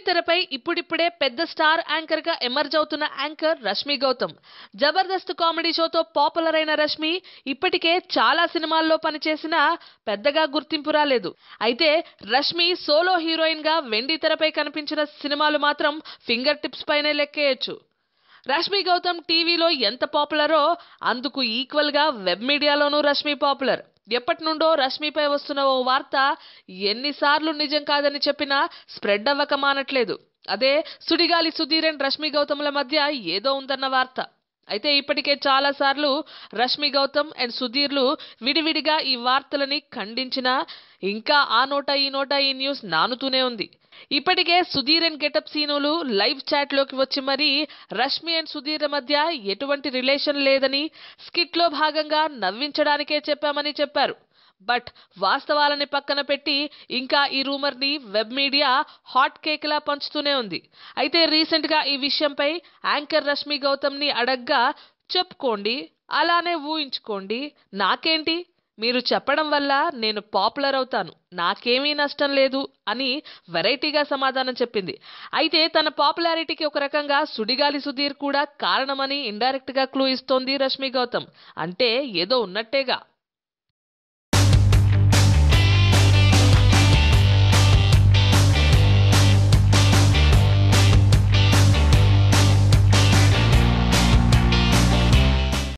వెండితెరపై ఇప్పుడిప్పుడే పెద్ద star anchor గా ఎమర్జ్ అవుతున్న యాంకర్ రష్మి గౌతమ్. జబర్దస్త్ కామెడీ షోతో పాపులర్ అయిన రష్మి ఇప్పటికే చాలా సినిమాల్లో పనిచేసినా పెద్దగా గుర్తింపు రాలేదు. అయితే రష్మి సోలో హీరోయిన్ గా వెండితెరపై కనిపించిన సినిమాలు మాత్రం ఫింగర్ టిప్స్ పైనే లెక్కేయొచ్చు. రష్మి గౌతమ్ టీవీలో ఎంత పాపులరో అందుకు ఈక్వల్ గా వెబ్ మీడియాలోనూ రష్మి పాపులర్. ఎప్పటి నుండో రష్మిపై వస్తున్న ఓ వార్త ఎన్నిసార్లు నిజం కాదని చెప్పినా స్ప్రెడ్ అవ్వక మానట్లేదు. అదే సుడిగాలి సుధీర్ అండ్ రష్మి గౌతమ్ల మధ్య ఏదో ఉందన్న వార్త. అయితే ఇప్పటికే చాలా సార్లు రష్మి గౌతమ్ అండ్ సుధీర్లు విడివిడిగా ఈ వార్తలని ఖండించినా ఇంకా ఆ నోట ఈ నోట ఈ న్యూస్ నానుతూనే ఉంది. ఇప్పటికే సుధీర్ అండ్ గెటప్ సీనులు లైవ్ చాట్ లోకి వచ్చి మరీ రష్మి అండ్ సుధీర్ మధ్య ఎటువంటి రిలేషన్ లేదని, స్కిట్ లో భాగంగా నవ్వించడానికే చెప్పామని చెప్పారు. బట్ వాస్తవాలని పక్కన పెట్టి ఇంకా ఈ రూమర్ ని వెబ్ మీడియా హాట్ కేక్ లా పంచుతూనే ఉంది. అయితే రీసెంట్ గా ఈ విషయంపై యాంకర్ రష్మి గౌతమ్ ని అడగ్గా చెప్పుకోండి, అలానే ఊహించుకోండి, నాకేంటి, మీరు చెప్పడం వల్ల నేను పాపులర్ అవుతాను, నాకేమీ నష్టం లేదు అని వెరైటీగా సమాధానం చెప్పింది. అయితే తన పాపులారిటీకి ఒక రకంగా సుడిగాలి సుధీర్ కూడా కారణమని ఇండైరెక్ట్ గా క్లూ ఇస్తోంది రష్మి గౌతమ్. అంటే ఏదో ఉన్నట్టేగా.